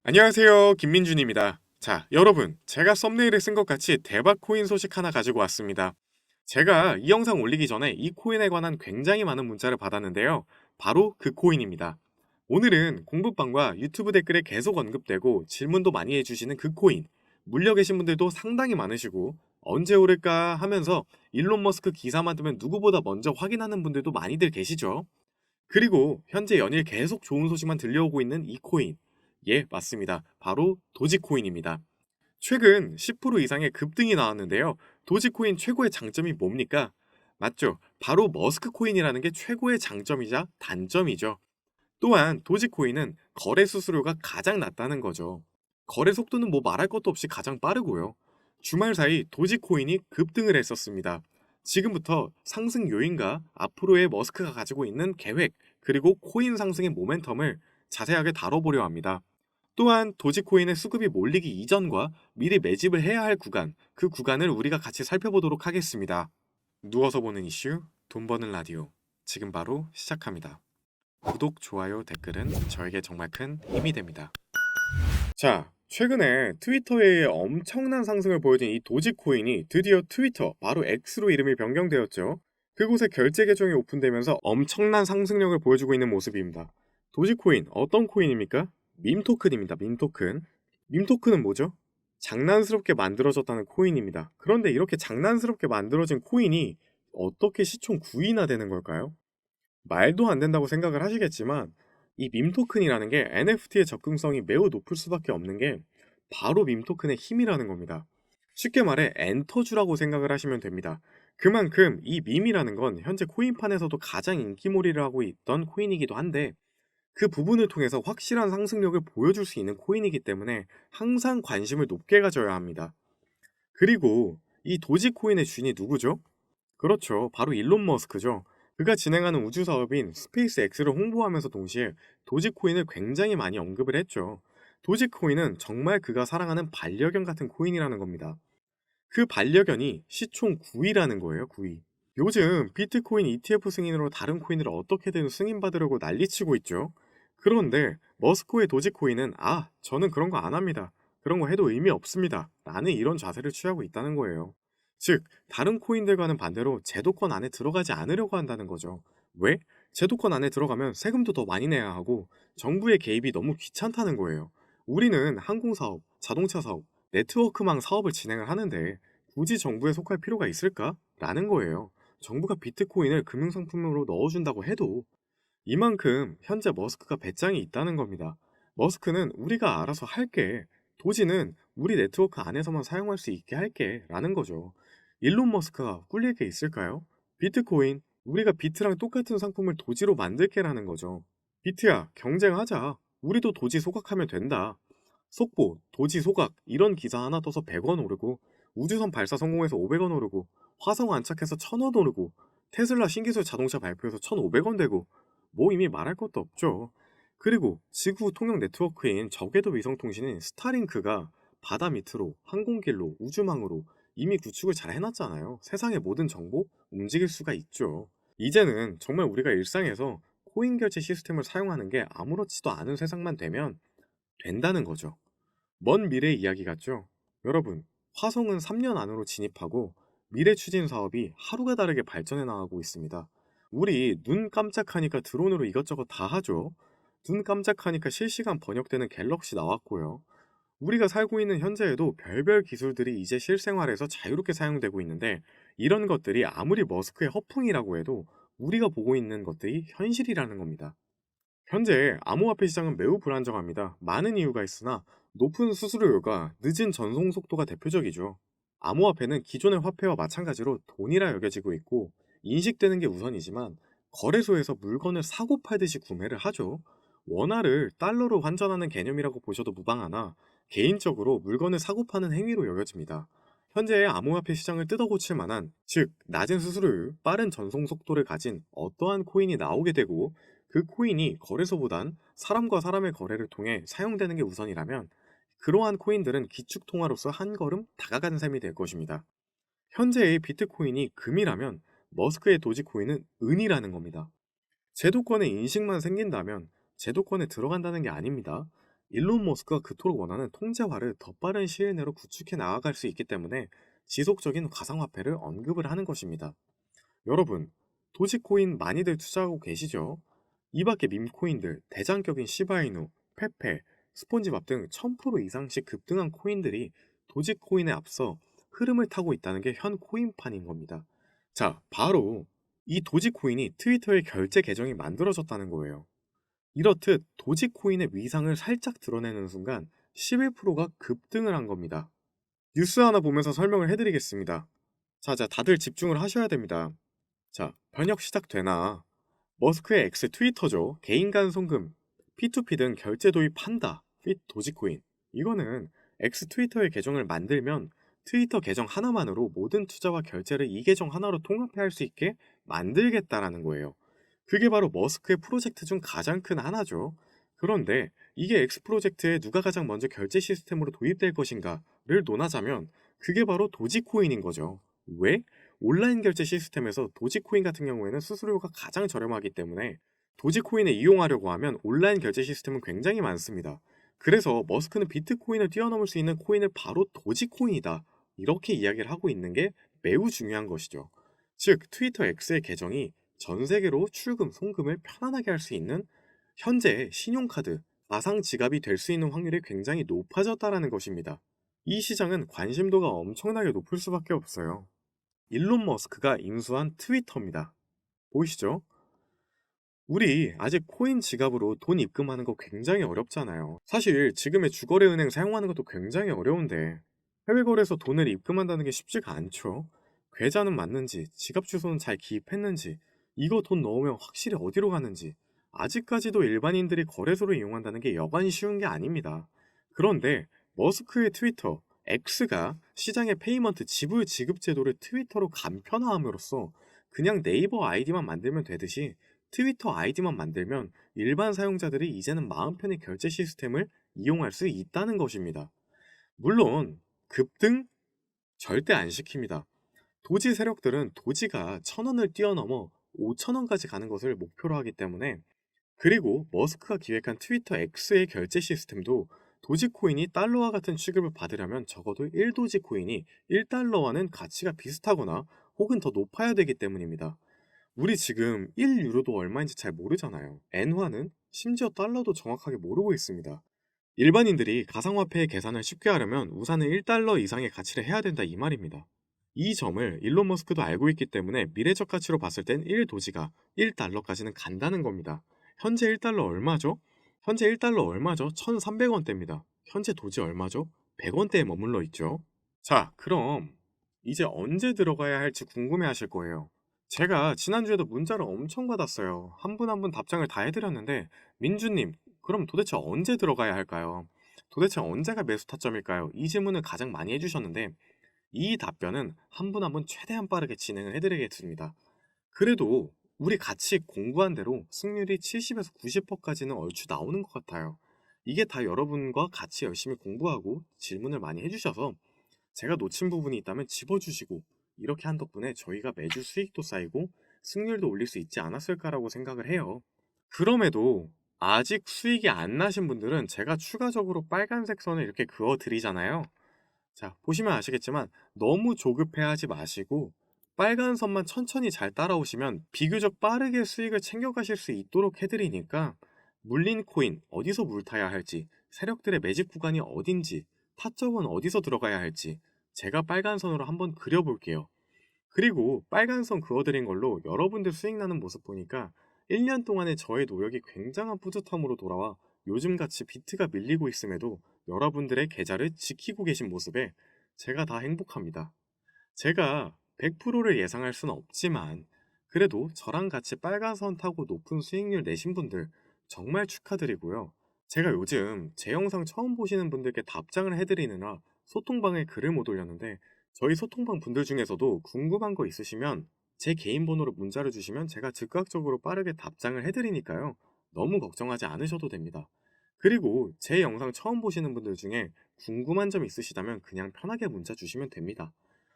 안녕하세요. 김민준입니다. 자, 여러분, 제가 썸네일에 쓴 것 같이 대박 코인 소식 하나 가지고 왔습니다. 제가 이 영상 올리기 전에 이 코인에 관한 굉장히 많은 문자를 받았는데요. 바로 그 코인입니다. 오늘은 공부방과 유튜브 댓글에 계속 언급되고 질문도 많이 해주시는 그 코인. 물려 계신 분들도 상당히 많으시고 언제 오를까 하면서 일론 머스크 기사만 뜨면 누구보다 먼저 확인하는 분들도 많이들 계시죠. 그리고 현재 연일 계속 좋은 소식만 들려오고 있는 이 코인. 예, 맞습니다. 바로 도지코인입니다. 최근 10% 이상의 급등이 나왔는데요. 도지코인 최고의 장점이 뭡니까? 맞죠? 바로 머스크 코인이라는 게 최고의 장점이자 단점이죠. 또한 도지코인은 거래 수수료가 가장 낮다는 거죠. 거래 속도는 뭐 말할 것도 없이 가장 빠르고요. 주말 사이 도지코인이 급등을 했었습니다. 지금부터 상승 요인과 앞으로의 머스크가 가지고 있는 계획, 그리고 코인 상승의 모멘텀을 자세하게 다뤄보려 합니다. 또한 도지코인의 수급이 몰리기 이전과 미리 매집을 해야 할 구간, 그 구간을 우리가 같이 살펴보도록 하겠습니다. 누워서 보는 이슈, 돈 버는 라디오. 지금 바로 시작합니다. 구독, 좋아요, 댓글은 저에게 정말 큰 힘이 됩니다. 자, 최근에 트위터의 엄청난 상승을 보여준 이 도지코인이 드디어 트위터, 바로 X로 이름이 변경되었죠. 그곳에 결제 계정이 오픈되면서 엄청난 상승력을 보여주고 있는 모습입니다. 도지코인, 어떤 코인입니까? 밈토큰입니다. 밈토큰. 밈토큰은 뭐죠? 장난스럽게 만들어졌다는 코인입니다. 그런데 이렇게 장난스럽게 만들어진 코인이 어떻게 시총 9위나 되는 걸까요? 말도 안 된다고 생각을 하시겠지만 이 밈토큰이라는 게 NFT의 접근성이 매우 높을 수밖에 없는 게 바로 밈토큰의 힘이라는 겁니다. 쉽게 말해 엔터주라고 생각을 하시면 됩니다. 그만큼 이 밈이라는 건 현재 코인판에서도 가장 인기몰이를 하고 있던 코인이기도 한데 그 부분을 통해서 확실한 상승력을 보여줄 수 있는 코인이기 때문에 항상 관심을 높게 가져야 합니다. 그리고 이 도지코인의 주인이 누구죠? 그렇죠. 바로 일론 머스크죠. 그가 진행하는 우주 사업인 스페이스 X를 홍보하면서 동시에 도지코인을 굉장히 많이 언급을 했죠. 도지코인은 정말 그가 사랑하는 반려견 같은 코인이라는 겁니다. 그 반려견이 시총 9위라는 거예요, 9위. 요즘 비트코인 ETF 승인으로 다른 코인을 어떻게든 승인받으려고 난리치고 있죠. 그런데 머스코의 도지코인은 저는 그런 거 안 합니다. 그런 거 해도 의미 없습니다. 라는 이런 자세를 취하고 있다는 거예요. 즉, 다른 코인들과는 반대로 제도권 안에 들어가지 않으려고 한다는 거죠. 왜? 제도권 안에 들어가면 세금도 더 많이 내야 하고 정부의 개입이 너무 귀찮다는 거예요. 우리는 항공사업, 자동차 사업, 네트워크망 사업을 진행을 하는데 굳이 정부에 속할 필요가 있을까? 라는 거예요. 정부가 비트코인을 금융상품으로 넣어준다고 해도 이만큼 현재 머스크가 배짱이 있다는 겁니다. 머스크는 우리가 알아서 할게. 도지는 우리 네트워크 안에서만 사용할 수 있게 할게. 라는 거죠. 일론 머스크가 꿀릴 게 있을까요? 비트코인, 우리가 비트랑 똑같은 상품을 도지로 만들게라는 거죠. 비트야, 경쟁하자. 우리도 도지 소각하면 된다. 속보, 도지 소각, 이런 기사 하나 떠서 100원 오르고, 우주선 발사 성공해서 500원 오르고, 화성 안착해서 1000원 오르고, 테슬라 신기술 자동차 발표해서 1500원 되고, 뭐 이미 말할 것도 없죠. 그리고 지구 통영 네트워크인 저궤도 위성통신인 스타링크가 바다 밑으로, 항공길로, 우주망으로 이미 구축을 잘 해놨잖아요. 세상의 모든 정보 움직일 수가 있죠. 이제는 정말 우리가 일상에서 코인 결제 시스템을 사용하는 게 아무렇지도 않은 세상만 되면 된다는 거죠. 먼 미래 이야기 같죠? 여러분, 화성은 3년 안으로 진입하고 미래 추진 사업이 하루가 다르게 발전해 나가고 있습니다. 우리 눈 깜짝하니까 드론으로 이것저것 다 하죠. 눈 깜짝하니까 실시간 번역되는 갤럭시 나왔고요. 우리가 살고 있는 현재에도 별별 기술들이 이제 실생활에서 자유롭게 사용되고 있는데 이런 것들이 아무리 머스크의 허풍이라고 해도 우리가 보고 있는 것들이 현실이라는 겁니다. 현재 암호화폐 시장은 매우 불안정합니다. 많은 이유가 있으나 높은 수수료가 늦은 전송 속도가 대표적이죠. 암호화폐는 기존의 화폐와 마찬가지로 돈이라 여겨지고 있고 인식되는 게 우선이지만 거래소에서 물건을 사고 팔듯이 구매를 하죠. 원화를 달러로 환전하는 개념이라고 보셔도 무방하나 개인적으로 물건을 사고 파는 행위로 여겨집니다. 현재의 암호화폐 시장을 뜯어고칠 만한, 즉 낮은 수수료율, 빠른 전송 속도를 가진 어떠한 코인이 나오게 되고 그 코인이 거래소보단 사람과 사람의 거래를 통해 사용되는 게 우선이라면 그러한 코인들은 기축통화로서 한 걸음 다가가는 셈이 될 것입니다. 현재의 비트코인이 금이라면 머스크의 도지코인은 은이라는 겁니다. 제도권의 인식만 생긴다면 제도권에 들어간다는 게 아닙니다. 일론 머스크가 그토록 원하는 통제화를 더 빠른 시일 내로 구축해 나아갈 수 있기 때문에 지속적인 가상화폐를 언급을 하는 것입니다. 여러분, 도지코인 많이들 투자하고 계시죠? 이 밖에 밈코인들, 대장격인 시바이누, 페페, 스폰지밥 등 1000% 이상씩 급등한 코인들이 도지코인에 앞서 흐름을 타고 있다는 게 현 코인판인 겁니다. 자, 바로 이 도지코인이 트위터의 결제 계정이 만들어졌다는 거예요. 이렇듯 도지코인의 위상을 살짝 드러내는 순간 11%가 급등을 한 겁니다. 뉴스 하나 보면서 설명을 해드리겠습니다. 자, 다들 집중을 하셔야 됩니다. 자, 번역 시작되나? 머스크의 X 트위터죠. 개인 간 송금, P2P 등 결제 도입한다. 핏 도지코인. 이거는 X 트위터의 계정을 만들면 트위터 계정 하나만으로 모든 투자와 결제를 이 계정 하나로 통합해 할 수 있게 만들겠다라는 거예요. 그게 바로 머스크의 프로젝트 중 가장 큰 하나죠. 그런데 이게 X 프로젝트에 누가 가장 먼저 결제 시스템으로 도입될 것인가를 논하자면 그게 바로 도지코인인 거죠. 왜? 온라인 결제 시스템에서 도지코인 같은 경우에는 수수료가 가장 저렴하기 때문에 도지코인을 이용하려고 하면 온라인 결제 시스템은 굉장히 많습니다. 그래서 머스크는 비트코인을 뛰어넘을 수 있는 코인을 바로 도지코인이다. 이렇게 이야기를 하고 있는 게 매우 중요한 것이죠. 즉, 트위터 X의 계정이 전 세계로 출금, 송금을 편안하게 할 수 있는 현재 신용카드, 가상 지갑이 될 수 있는 확률이 굉장히 높아졌다는 것입니다. 이 시장은 관심도가 엄청나게 높을 수밖에 없어요. 일론 머스크가 인수한 트위터입니다. 보이시죠? 우리 아직 코인 지갑으로 돈 입금하는 거 굉장히 어렵잖아요. 사실 지금의 주거래 은행 사용하는 것도 굉장히 어려운데 해외 거래소 돈을 입금한다는 게 쉽지가 않죠. 계좌는 맞는지, 지갑 주소는 잘 기입했는지, 이거 돈 넣으면 확실히 어디로 가는지 아직까지도 일반인들이 거래소를 이용한다는 게 여간 쉬운 게 아닙니다. 그런데 머스크의 트위터, X가 시장의 페이먼트 지불 지급 제도를 트위터로 간편화함으로써 그냥 네이버 아이디만 만들면 되듯이 트위터 아이디만 만들면 일반 사용자들이 이제는 마음 편히 결제 시스템을 이용할 수 있다는 것입니다. 물론 급등 절대 안 시킵니다. 도지 세력들은 도지가 1000원을 뛰어넘어 5000원까지 가는 것을 목표로 하기 때문에, 그리고 머스크가 기획한 트위터 X의 결제 시스템도 도지코인이 달러와 같은 취급을 받으려면 적어도 1도지코인이 1달러와는 가치가 비슷하거나 혹은 더 높아야 되기 때문입니다. 우리 지금 1유로도 얼마인지 잘 모르잖아요. 엔화는 심지어 달러도 정확하게 모르고 있습니다. 일반인들이 가상화폐의 계산을 쉽게 하려면 우선은 1달러 이상의 가치를 해야 된다 이 말입니다. 이 점을 일론 머스크도 알고 있기 때문에 미래적 가치로 봤을 땐 1도지가 1달러까지는 간다는 겁니다. 현재 1달러 얼마죠? 현재 1달러 얼마죠? 1300원대입니다. 현재 도지 얼마죠? 100원대에 머물러 있죠. 자, 그럼 이제 언제 들어가야 할지 궁금해 하실 거예요. 제가 지난주에도 문자를 엄청 받았어요. 한 분 한 분 답장을 다 해드렸는데, 민주님, 그럼 도대체 언제 들어가야 할까요? 도대체 언제가 매수 타점일까요? 이 질문을 가장 많이 해주셨는데, 이 답변은 한 분 한 분 최대한 빠르게 진행을 해드리겠습니다. 그래도 우리 같이 공부한 대로 승률이 70에서 90%까지는 얼추 나오는 것 같아요. 이게 다 여러분과 같이 열심히 공부하고 질문을 많이 해주셔서 제가 놓친 부분이 있다면 짚어주시고 이렇게 한 덕분에 저희가 매주 수익도 쌓이고 승률도 올릴 수 있지 않았을까라고 생각을 해요. 그럼에도 아직 수익이 안 나신 분들은 제가 추가적으로 빨간색 선을 이렇게 그어 드리잖아요. 자, 보시면 아시겠지만 너무 조급해하지 마시고 빨간 선만 천천히 잘 따라오시면 비교적 빠르게 수익을 챙겨가실 수 있도록 해드리니까, 물린 코인 어디서 물타야 할지, 세력들의 매집 구간이 어딘지, 타점은 어디서 들어가야 할지 제가 빨간 선으로 한번 그려볼게요. 그리고 빨간 선 그어드린 걸로 여러분들 수익 나는 모습 보니까 1년 동안의 저의 노력이 굉장한 뿌듯함으로 돌아와 요즘같이 비트가 밀리고 있음에도 여러분들의 계좌를 지키고 계신 모습에 제가 다 행복합니다. 제가 100%를 예상할 수는 없지만 그래도 저랑 같이 빨간 선 타고 높은 수익률 내신 분들 정말 축하드리고요. 제가 요즘 제 영상 처음 보시는 분들께 답장을 해드리느라 소통방에 글을 못 올렸는데, 저희 소통방 분들 중에서도 궁금한 거 있으시면 제 개인 번호로 문자를 주시면 제가 즉각적으로 빠르게 답장을 해드리니까요. 너무 걱정하지 않으셔도 됩니다. 그리고 제 영상 처음 보시는 분들 중에 궁금한 점 있으시다면 그냥 편하게 문자 주시면 됩니다.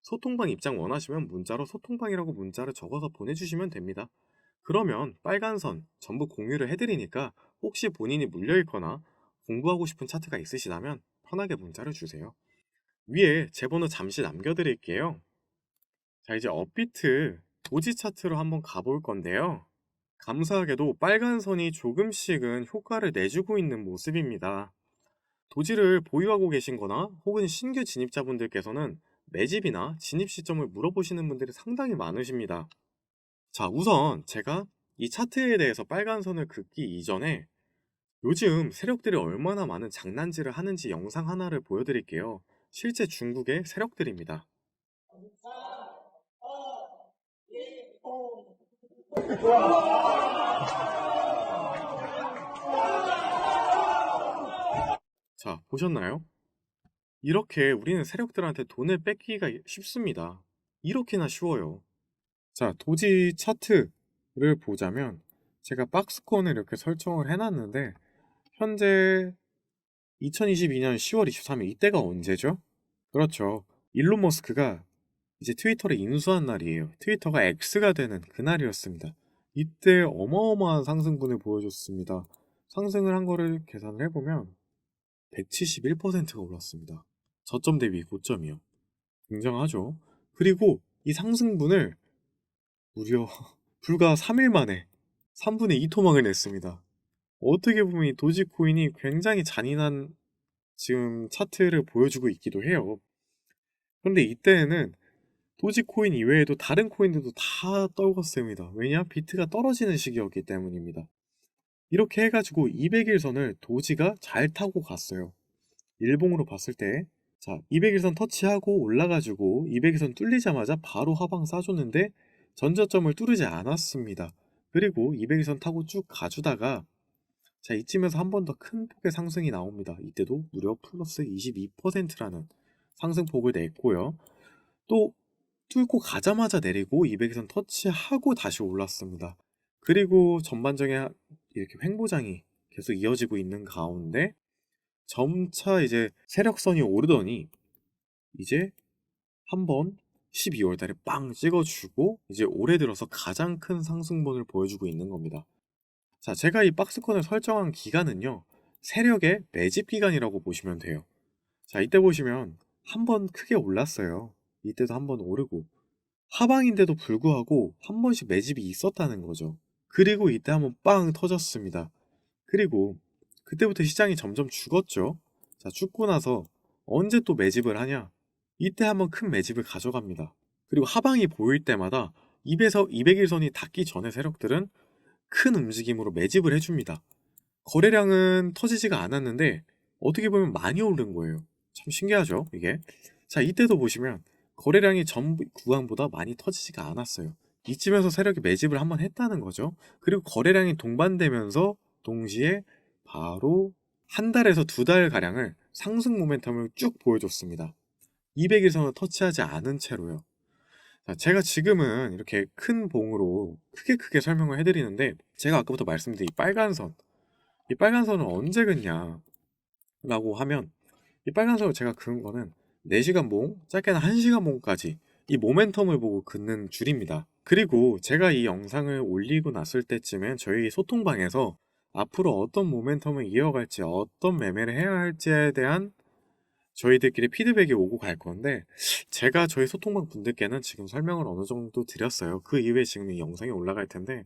소통방 입장 원하시면 문자로 소통방이라고 문자를 적어서 보내주시면 됩니다. 그러면 빨간 선 전부 공유를 해드리니까 혹시 본인이 물려있거나 공부하고 싶은 차트가 있으시다면 편하게 문자를 주세요. 위에 제 번호 잠시 남겨드릴게요. 자, 이제 업비트 도지 차트로 한번 가볼 건데요. 감사하게도 빨간 선이 조금씩은 효과를 내주고 있는 모습입니다. 도지를 보유하고 계신 거나 혹은 신규 진입자분들께서는 매집이나 진입 시점을 물어보시는 분들이 상당히 많으십니다. 자, 우선 제가 이 차트에 대해서 빨간 선을 긋기 이전에 요즘 세력들이 얼마나 많은 장난질을 하는지 영상 하나를 보여드릴게요. 실제 중국의 세력들입니다. 자, 보셨나요? 이렇게 우리는 세력들한테 돈을 뺏기기가 쉽습니다. 이렇게나 쉬워요. 자, 도지 차트를 보자면 제가 박스권을 이렇게 설정을 해놨는데 현재 2022년 10월 23일 이때가 언제죠? 그렇죠. 일론 머스크가 이제 트위터를 인수한 날이에요. 트위터가 X가 되는 그날이었습니다. 이때 어마어마한 상승분을 보여줬습니다. 상승을 한 거를 계산을 해보면 171%가 올랐습니다. 저점 대비 고점이요. 굉장하죠. 그리고 이 상승분을 무려 불과 3일 만에 3분의 2 토막을 냈습니다. 어떻게 보면 이 도지코인이 굉장히 잔인한 지금 차트를 보여주고 있기도 해요. 그런데 이때에는 도지코인 이외에도 다른 코인들도 다 떨궜습니다. 왜냐? 비트가 떨어지는 시기였기 때문입니다. 이렇게 해가지고 200일선을 도지가 잘 타고 갔어요. 일봉으로 봤을 때, 자, 200일선 터치하고 올라가지고 200일선 뚫리자마자 바로 하방 쏴줬는데 전저점을 뚫지 않았습니다. 그리고 200일선 타고 쭉 가주다가 자, 이쯤에서 한 번 더 큰 폭의 상승이 나옵니다. 이때도 무려 플러스 22%라는 상승폭을 냈고요. 또 뚫고 가자마자 내리고 200일선 터치하고 다시 올랐습니다. 그리고 전반적인 이렇게 횡보장이 계속 이어지고 있는 가운데 점차 이제 세력선이 오르더니 이제 한번 12월 달에 빵 찍어주고 이제 올해 들어서 가장 큰 상승분을 보여주고 있는 겁니다. 자, 제가 이 박스권을 설정한 기간은요, 세력의 매집 기간이라고 보시면 돼요. 자, 이때 보시면 한번 크게 올랐어요. 이때도 한번 오르고 하방인데도 불구하고 한 번씩 매집이 있었다는 거죠. 그리고 이때 한번 빵 터졌습니다. 그리고 그때부터 시장이 점점 죽었죠. 자, 죽고 나서 언제 또 매집을 하냐? 이때 한번 큰 매집을 가져갑니다. 그리고 하방이 보일 때마다 200일선이 닿기 전에 세력들은 큰 움직임으로 매집을 해줍니다. 거래량은 터지지가 않았는데 어떻게 보면 많이 오른 거예요. 참 신기하죠, 이게? 자, 이때도 보시면 거래량이 전 구간보다 많이 터지지가 않았어요. 이쯤에서 세력이 매집을 한번 했다는 거죠. 그리고 거래량이 동반되면서 동시에 바로 한 달에서 두 달 가량을 상승 모멘텀을 쭉 보여줬습니다. 200일선을 터치하지 않은 채로요. 자, 제가 지금은 이렇게 큰 봉으로 크게 설명을 해드리는데 제가 아까부터 말씀드린 이 빨간 선을 언제 긋냐 라고 하면 이 빨간 선을 제가 그은 거는 4시간 봉, 짧게는 1시간 봉까지 이 모멘텀을 보고 긋는 줄입니다. 그리고 제가 이 영상을 올리고 났을 때쯤엔 저희 소통방에서 앞으로 어떤 모멘텀을 이어갈지 어떤 매매를 해야 할지에 대한 저희들끼리 피드백이 오고 갈 건데 제가 저희 소통방 분들께는 지금 설명을 어느 정도 드렸어요. 그 이후에 지금 이 영상이 올라갈 텐데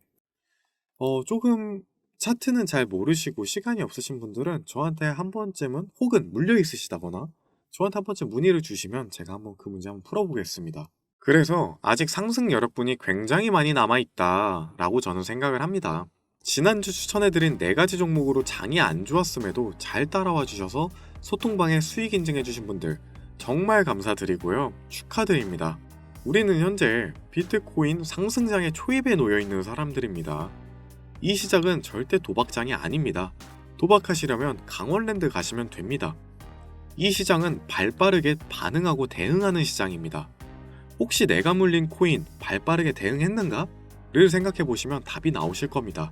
조금 차트는 잘 모르시고 시간이 없으신 분들은 저한테 한 번쯤은 혹은 물려 있으시다거나 저한테 한 번쯤 문의를 주시면 제가 한번 그 문제 한번 풀어보겠습니다. 그래서 아직 상승 여력분이 굉장히 많이 남아있다 라고 저는 생각을 합니다. 지난주 추천해드린 4가지 종목으로 장이 안 좋았음에도 잘 따라와 주셔서 소통방에 수익 인증해주신 분들 정말 감사드리고요. 축하드립니다. 우리는 현재 비트코인 상승장의 초입에 놓여있는 사람들입니다. 이 시작은 절대 도박장이 아닙니다. 도박하시려면 강원랜드 가시면 됩니다. 이 시장은 발빠르게 반응하고 대응하는 시장입니다. 혹시 내가 물린 코인 발빠르게 대응했는가? 를 생각해보시면 답이 나오실 겁니다.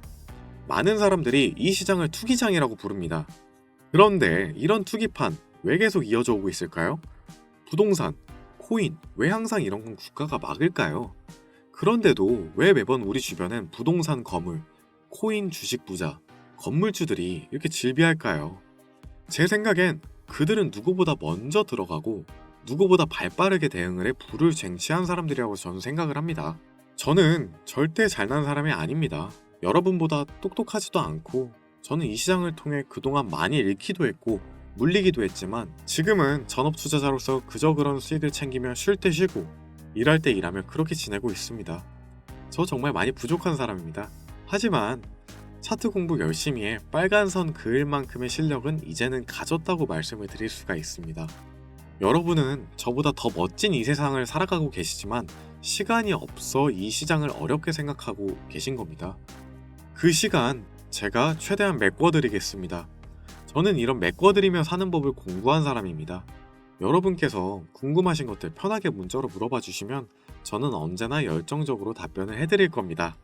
많은 사람들이 이 시장을 투기장이라고 부릅니다. 그런데 이런 투기판 왜 계속 이어져 오고 있을까요? 부동산, 코인, 왜 항상 이런 건 국가가 막을까요? 그런데도 왜 매번 우리 주변엔 부동산, 거물, 코인, 주식 부자, 건물주들이 이렇게 질비할까요? 제 생각엔 그들은 누구보다 먼저 들어가고 누구보다 발빠르게 대응을 해 불을 쟁취한 사람들이라고 저는 생각을 합니다. 저는 절대 잘난 사람이 아닙니다. 여러분보다 똑똑하지도 않고 저는 이 시장을 통해 그동안 많이 잃기도 했고 물리기도 했지만 지금은 전업 투자자로서 그저 그런 수익을 챙기며 쉴 때 쉬고 일할 때 일하며 그렇게 지내고 있습니다. 저 정말 많이 부족한 사람입니다. 하지만 차트 공부 열심히 해 빨간 선 그을 만큼의 실력은 이제는 가졌다고 말씀을 드릴 수가 있습니다. 여러분은 저보다 더 멋진 이 세상을 살아가고 계시지만 시간이 없어 이 시장을 어렵게 생각하고 계신 겁니다. 그 시간 제가 최대한 메꿔드리겠습니다. 저는 이런 메꿔드리며 사는 법을 공부한 사람입니다. 여러분께서 궁금하신 것들 편하게 문자로 물어봐 주시면 저는 언제나 열정적으로 답변을 해드릴 겁니다.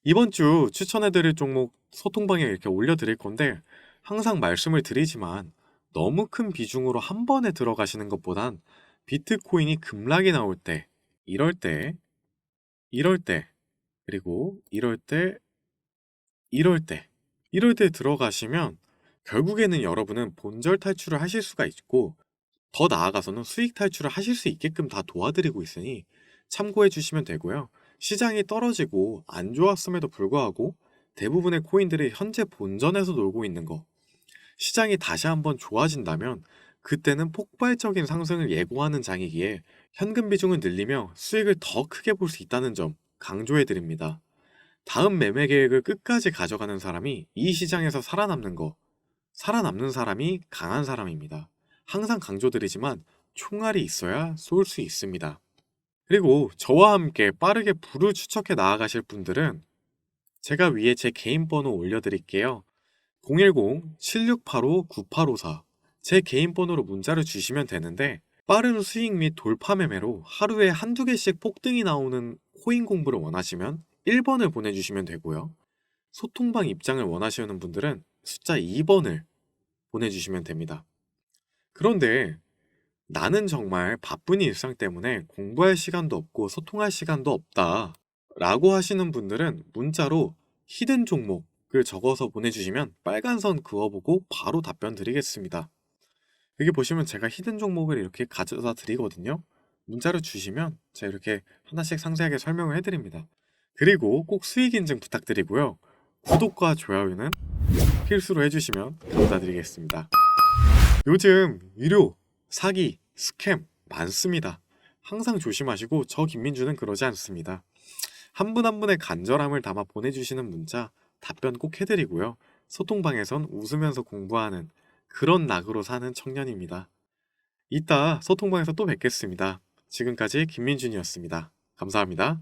이번 주 추천해드릴 종목 소통방에 이렇게 올려드릴 건데 항상 말씀을 드리지만 너무 큰 비중으로 한 번에 들어가시는 것보단 비트코인이 급락이 나올 때, 이럴 때, 이럴 때, 그리고 이럴 때 들어가시면 결국에는 여러분은 본절 탈출을 하실 수가 있고 더 나아가서는 수익 탈출을 하실 수 있게끔 다 도와드리고 있으니 참고해 주시면 되고요. 시장이 떨어지고 안 좋았음에도 불구하고 대부분의 코인들이 현재 본전에서 놀고 있는 거, 시장이 다시 한번 좋아진다면 그때는 폭발적인 상승을 예고하는 장이기에 현금 비중을 늘리며 수익을 더 크게 볼 수 있다는 점 강조해 드립니다. 다음 매매 계획을 끝까지 가져가는 사람이 이 시장에서 살아남는 거, 살아남는 사람이 강한 사람입니다. 항상 강조드리지만 총알이 있어야 쏠 수 있습니다. 그리고 저와 함께 빠르게 부를 추적해 나아가실 분들은 제가 위에 제 개인 번호 올려드릴게요. 010-7685-9854 제 개인 번호로 문자를 주시면 되는데 빠른 수익 및 돌파 매매로 하루에 한두 개씩 폭등이 나오는 코인 공부를 원하시면 1번을 보내주시면 되고요. 소통방 입장을 원하시는 분들은 숫자 2번을 보내주시면 됩니다. 그런데 나는 정말 바쁜 일상 때문에 공부할 시간도 없고 소통할 시간도 없다 라고 하시는 분들은 문자로 히든 종목을 적어서 보내주시면 빨간 선 그어보고 바로 답변 드리겠습니다. 여기 보시면 제가 히든 종목을 이렇게 가져다 드리거든요. 문자로 주시면 제가 이렇게 하나씩 상세하게 설명을 해드립니다. 그리고 꼭 수익 인증 부탁드리고요. 구독과 좋아요는 필수로 해주시면 감사드리겠습니다. 요즘 유료, 사기, 스캠 많습니다. 항상 조심하시고 저 김민주는 그러지 않습니다. 한 분 한 분의 간절함을 담아 보내주시는 문자 답변 꼭 해드리고요. 소통방에선 웃으면서 공부하는 그런 낙으로 사는 청년입니다. 이따 소통방에서 또 뵙겠습니다. 지금까지 김민준이었습니다. 감사합니다.